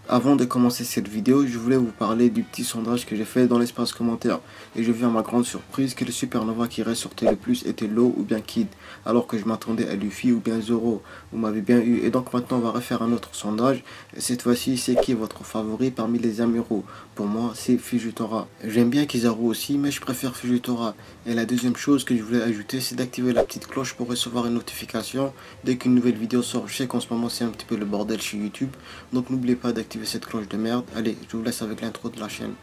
Avant de commencer cette vidéo, je voulais vous parler du petit sondage que j'ai fait dans l'espace commentaire. Et je vis à ma grande surprise que le supernova qui ressortait le plus était Law ou bien Kid, alors que je m'attendais à Luffy ou bien Zoro. Vous m'avez bien eu. Et donc maintenant on va refaire un autre sondage. Et cette fois-ci, c'est qui est votre favori parmi les amiraux? Pour moi, c'est Fujitora. J'aime bien Kizaru aussi, mais je préfère Fujitora. Et la deuxième chose que je voulais ajouter, c'est d'activer la petite cloche pour recevoir une notification dès qu'une nouvelle vidéo sort. Je sais qu'en ce moment c'est un petit peu le bordel chez YouTube, donc n'oubliez pas d'activer cette cloche de merde. Allez, je vous laisse avec l'intro de la chaîne.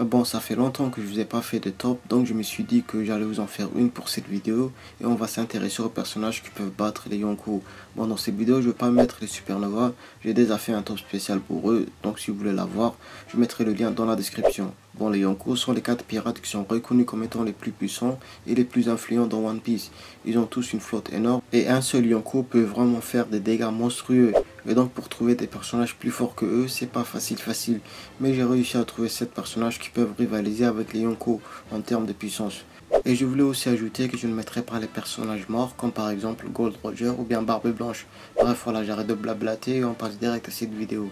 Bon, ça fait longtemps que je vous ai pas fait de top, donc je me suis dit que j'allais vous en faire une pour cette vidéo. Et on va s'intéresser aux personnages qui peuvent battre les Yonko. Bon, dans cette vidéo, je vais pas mettre les Supernova, j'ai déjà fait un top spécial pour eux. Donc si vous voulez la voir, je mettrai le lien dans la description. Bon, les Yonko sont les 4 pirates qui sont reconnus comme étant les plus puissants et les plus influents dans One Piece. Ils ont tous une flotte énorme et un seul Yonko peut vraiment faire des dégâts monstrueux. Et donc pour trouver des personnages plus forts que eux, c'est pas facile. Mais j'ai réussi à trouver 7 personnages qui peuvent rivaliser avec les Yonko en termes de puissance. Et je voulais aussi ajouter que je ne mettrai pas les personnages morts, comme par exemple Gold Roger ou bien Barbe Blanche. Bref, voilà, j'arrête de blablater et on passe direct à cette vidéo.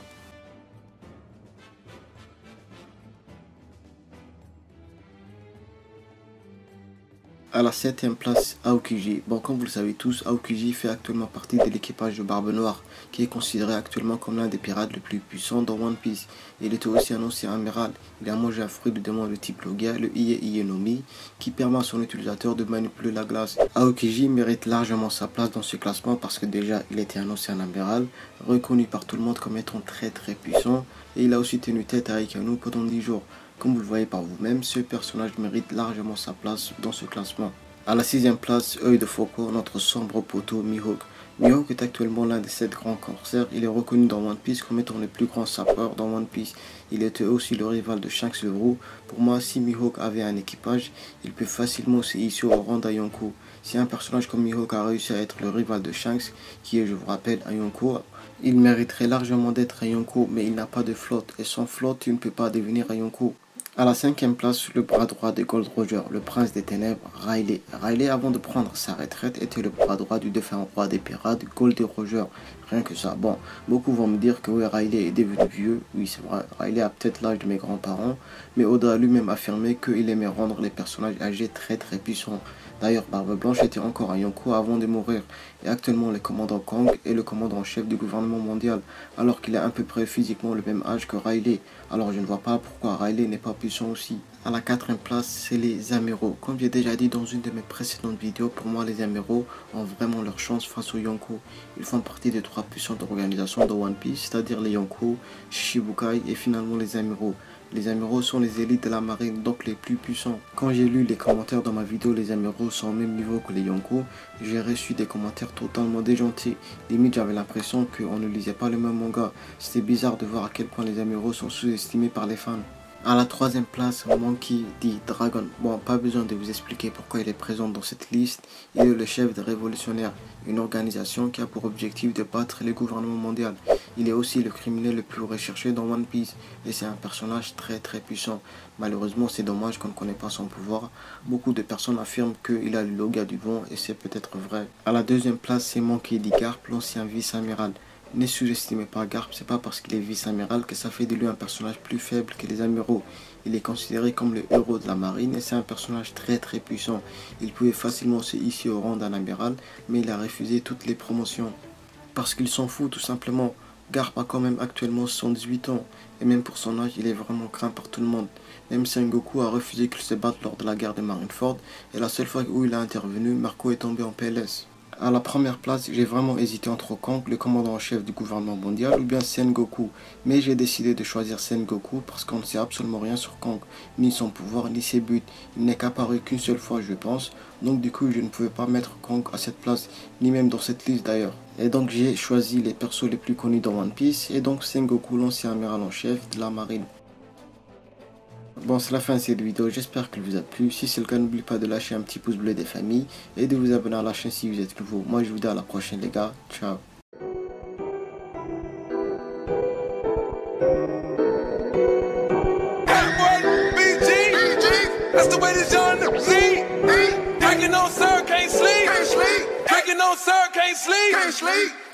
À la 7ème place, Aokiji. Bon, comme vous le savez tous, Aokiji fait actuellement partie de l'équipage de Barbe Noire, qui est considéré actuellement comme l'un des pirates les plus puissants dans One Piece. Il était aussi un ancien amiral. Il a mangé un fruit de démon de type Logia, le Iye no Mi, qui permet à son utilisateur de manipuler la glace. Aokiji mérite largement sa place dans ce classement parce que déjà, il était un ancien amiral, reconnu par tout le monde comme étant très puissant, et il a aussi tenu tête à Aikano pendant 10 jours. Comme vous le voyez par vous-même, ce personnage mérite largement sa place dans ce classement. À la 6ème place, Œil de Faucon, notre sombre poteau Mihawk. Mihawk est actuellement l'un des 7 grands corsaires. Il est reconnu dans One Piece comme étant le plus grand sapeur dans One Piece. Il était aussi le rival de Shanks le Roux. Pour moi, si Mihawk avait un équipage, il peut facilement se hisser au rang d'un Yonko. Si un personnage comme Mihawk a réussi à être le rival de Shanks, qui est, je vous rappelle, un Yonko, il mériterait largement d'être un Yonko, mais il n'a pas de flotte. Et sans flotte, il ne peut pas devenir un Yonko. À la 5ème place, le bras droit de Gold Roger, le prince des ténèbres, Riley. Riley, avant de prendre sa retraite, était le bras droit du défunt roi des pirates, Gold Roger. Rien que ça. Bon, beaucoup vont me dire que oui, Riley est devenu vieux. Oui, c'est vrai, Riley a peut-être l'âge de mes grands-parents, mais Oda a lui-même affirmé qu'il aimait rendre les personnages âgés très puissants. D'ailleurs, Barbe Blanche était encore un Yonko avant de mourir, et actuellement le commandant Kong est le commandant en chef du gouvernement mondial, alors qu'il a à peu près physiquement le même âge que Riley. Alors je ne vois pas pourquoi Riley n'est pas puissant aussi. À la 4ème place, c'est les amiraux. Comme j'ai déjà dit dans une de mes précédentes vidéos, pour moi les amiraux ont vraiment leur chance face aux Yonko. Ils font partie des 3 puissantes organisations de One Piece, c'est-à-dire les Yonko, Shichibukai et finalement les amiraux. Les amiraux sont les élites de la marine, donc les plus puissants. Quand j'ai lu les commentaires dans ma vidéo, les amiraux sont au même niveau que les Yonko, j'ai reçu des commentaires totalement déjantés. Limite, j'avais l'impression qu'on ne lisait pas le même manga. C'était bizarre de voir à quel point les amiraux sont sous-estimés par les fans. À la 3ème place, Monkey D. Dragon. Bon, pas besoin de vous expliquer pourquoi il est présent dans cette liste. Il est le chef des révolutionnaires, une organisation qui a pour objectif de battre le gouvernement mondial. Il est aussi le criminel le plus recherché dans One Piece et c'est un personnage très puissant. Malheureusement, c'est dommage qu'on ne connaît pas son pouvoir. Beaucoup de personnes affirment qu'il a le Logia du vent et c'est peut-être vrai. À la 2ème place, c'est Monkey D. Garp, l'ancien vice-amiral. Ne sous-estimez pas Garp, c'est pas parce qu'il est vice-amiral que ça fait de lui un personnage plus faible que les amiraux. Il est considéré comme le héros de la marine et c'est un personnage très puissant. Il pouvait facilement se hisser au rang d'un amiral, mais il a refusé toutes les promotions. Parce qu'il s'en fout tout simplement. Garp a quand même actuellement 78 ans, et même pour son âge, il est vraiment craint par tout le monde. Même Sengoku a refusé qu'il se batte lors de la guerre de Marineford, et la seule fois où il a intervenu, Marco est tombé en PLS. À la première place, j'ai vraiment hésité entre Kong, le commandant en chef du gouvernement mondial, ou bien Sengoku. Mais j'ai décidé de choisir Sengoku parce qu'on ne sait absolument rien sur Kong, ni son pouvoir, ni ses buts. Il n'est qu'apparu qu'une seule fois, je pense. Donc du coup, je ne pouvais pas mettre Kong à cette place, ni même dans cette liste d'ailleurs. Et donc j'ai choisi les persos les plus connus dans One Piece, et donc Sengoku, l'ancien amiral en chef de la marine. Bon, c'est la fin de cette vidéo, j'espère qu'elle vous a plu. Si c'est le cas, n'oubliez pas de lâcher un petit pouce bleu des familles et de vous abonner à la chaîne si vous êtes nouveau. Moi, je vous dis à la prochaine les gars, ciao. That's the way this young see. Drinking on sir, can't sleep. Drinking on sir, can't sleep.